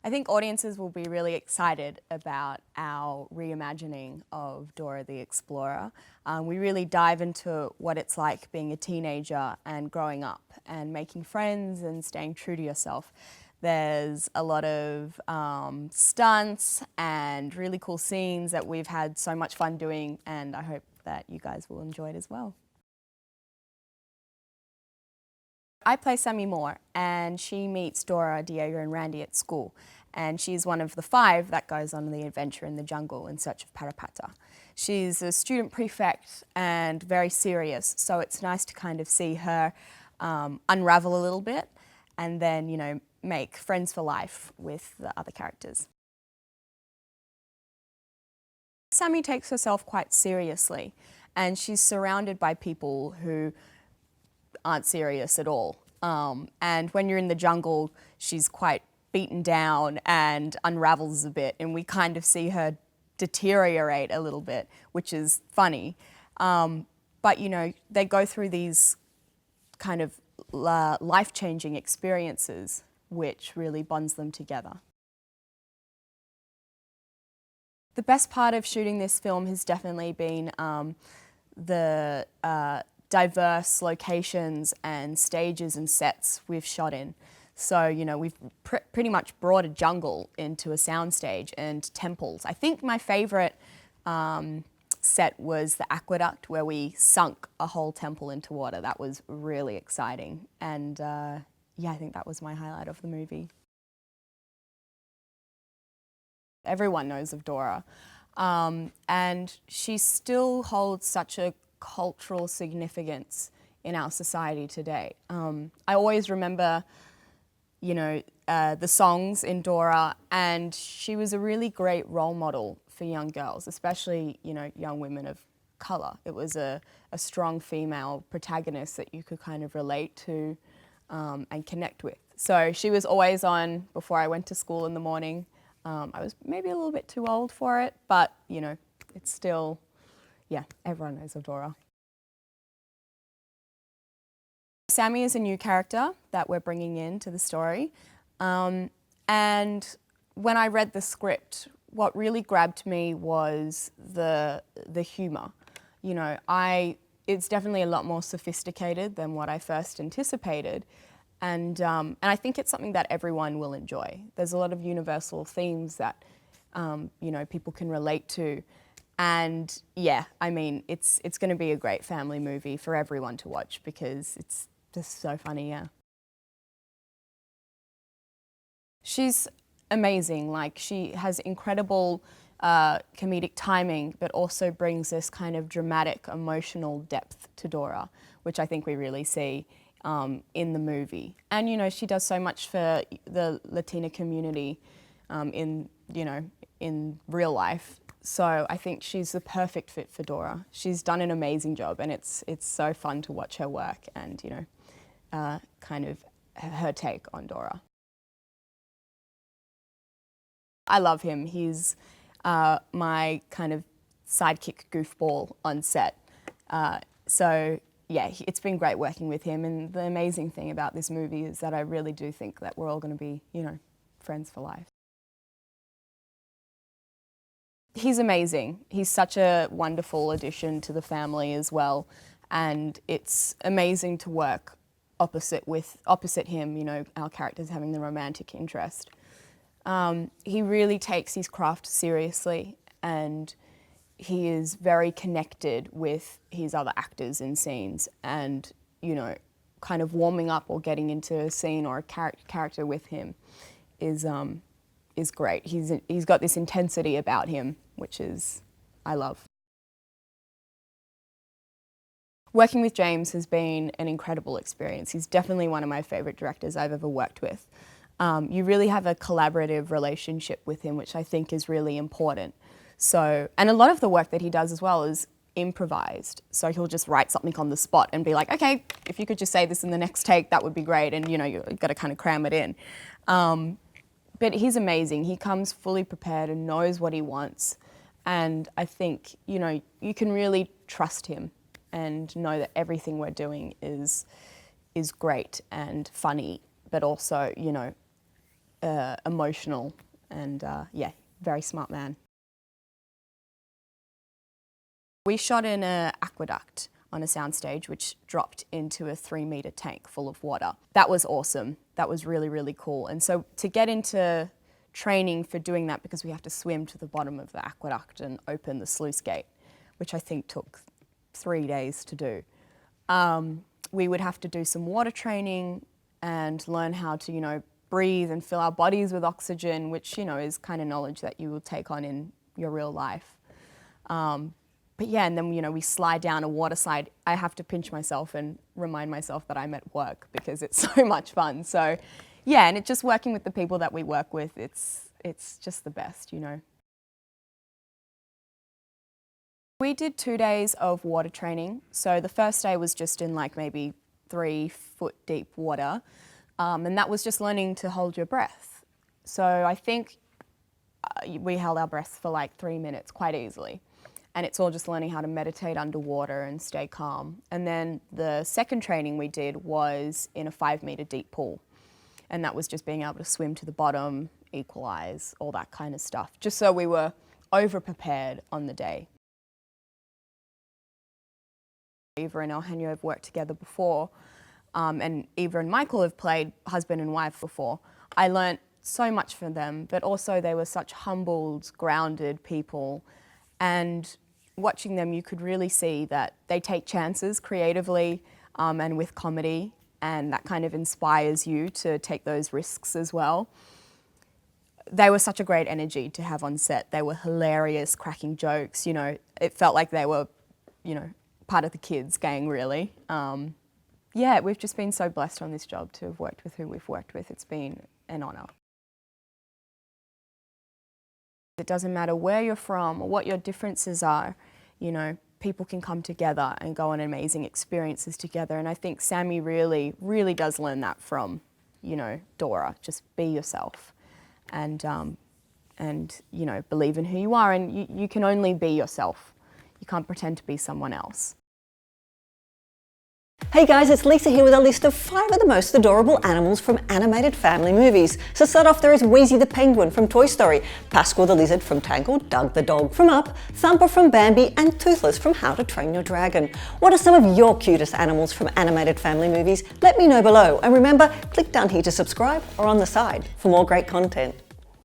I think audiences will be really excited about our reimagining of Dora the Explorer. We really dive into what it's like being a teenager and growing up and making friends and staying true to yourself. There's a lot of stunts and really cool scenes that we've had so much fun doing, and I hope that you guys will enjoy it as well. I play Sammy Moore, and she meets Dora, Diego and Randy at school, and she's one of the 5 that goes on the adventure in the jungle in search of Parapata. She's a student prefect and very serious, so it's nice to kind of see her unravel a little bit and then, you know, make friends for life with the other characters. Sammy takes herself quite seriously, and she's surrounded by people who aren't serious at all. And when you're in the jungle, she's quite beaten down and unravels a bit, and we kind of see her deteriorate a little bit, which is funny. But you know, they go through these kind of life-changing experiences, which really bonds them together. The best part of shooting this film has definitely been the diverse locations and stages and sets we've shot in. So, you know, we've pretty much brought a jungle into a soundstage and temples. I think my favourite set was the aqueduct, where we sunk a whole temple into water. That was really exciting. And yeah, I think that was my highlight of the movie. Everyone knows of Dora. And she still holds such a cultural significance in our society today. I always remember, you know, the songs in Dora, and she was a really great role model for young girls, especially, you know, young women of colour. It was a strong female protagonist that you could kind of relate to and connect with. So she was always on before I went to school in the morning. I was maybe a little bit too old for it, but, you know, it's still, yeah, everyone knows of Dora. Sammy is a new character that we're bringing into the story. And when I read the script, what really grabbed me was the humour. You know, it's definitely a lot more sophisticated than what I first anticipated. And I think it's something that everyone will enjoy. There's a lot of universal themes that, you know, people can relate to. And yeah, I mean, it's going to be a great family movie for everyone to watch because it's just so funny, yeah. She's amazing. Like, she has incredible comedic timing, but also brings this kind of dramatic, emotional depth to Dora, which I think we really see in the movie. And, you know, she does so much for the Latina community in, you know, in real life. So I think she's the perfect fit for Dora. She's done an amazing job, and it's so fun to watch her work and, you know, kind of her take on Dora. I love him. He's my kind of sidekick goofball on set. So yeah, it's been great working with him, and the amazing thing about this movie is that I really do think that we're all going to be, you know, friends for life. He's amazing. He's such a wonderful addition to the family as well, and it's amazing to work opposite him, you know, our characters having the romantic interest. He really takes his craft seriously, and he is very connected with his other actors in scenes, and, you know, kind of warming up or getting into a scene or a character with him is great. He's got this intensity about him, which I love. Working with James has been an incredible experience. He's definitely one of my favourite directors I've ever worked with. You really have a collaborative relationship with him, which I think is really important. So, and a lot of the work that he does as well is improvised. So he'll just write something on the spot and be like, okay, if you could just say this in the next take, that would be great. And, you know, you've got to kind of cram it in. But he's amazing. He comes fully prepared and knows what he wants. And I think, you know, you can really trust him and know that everything we're doing is great and funny, but also, you know, emotional, and yeah, very smart man. We shot in an aqueduct on a soundstage which dropped into a 3-metre tank full of water. That was awesome. That was really, really cool. And so to get into training for doing that, because we have to swim to the bottom of the aqueduct and open the sluice gate, which I think took 3 days to do, we would have to do some water training and learn how to, you know, breathe and fill our bodies with oxygen, which, you know, is kind of knowledge that you will take on in your real life. But yeah, and then, you know, we slide down a water slide. I have to pinch myself and remind myself that I'm at work because it's so much fun. So yeah, and it's just working with the people that we work with, it's just the best, you know. We did 2 days of water training. So the first day was just in like maybe 3-foot deep water. And that was just learning to hold your breath. So I think we held our breath for like 3 minutes quite easily. And it's all just learning how to meditate underwater and stay calm. And then the second training we did was in a 5-metre deep pool. And that was just being able to swim to the bottom, equalize, all that kind of stuff, just so we were over-prepared on the day. Eva and Eugenio have worked together before, and Eva and Michael have played husband and wife before. I learnt so much from them, but also they were such humbled, grounded people. And watching them, you could really see that they take chances creatively and with comedy, and that kind of inspires you to take those risks as well. They were such a great energy to have on set. They were hilarious, cracking jokes, you know. It felt like they were, you know, part of the kids' gang, really. Yeah, we've just been so blessed on this job to have worked with who we've worked with. It's been an honour. It doesn't matter where you're from or what your differences are, you know, people can come together and go on amazing experiences together. And I think Sammy really, really does learn that from, you know, Dora. Just be yourself and you know, believe in who you are, and you can only be yourself. You can't pretend to be someone else. Hey guys, it's Lisa here with a list of 5 of the most adorable animals from animated family movies. So start off, there is Wheezy the penguin from Toy Story, Pascal the lizard from Tangled, Doug the dog from Up, Thumper from Bambi, and Toothless from How to Train Your Dragon. What are some of your cutest animals from animated family movies? Let me know below. And remember, click down here to subscribe or on the side for more great content.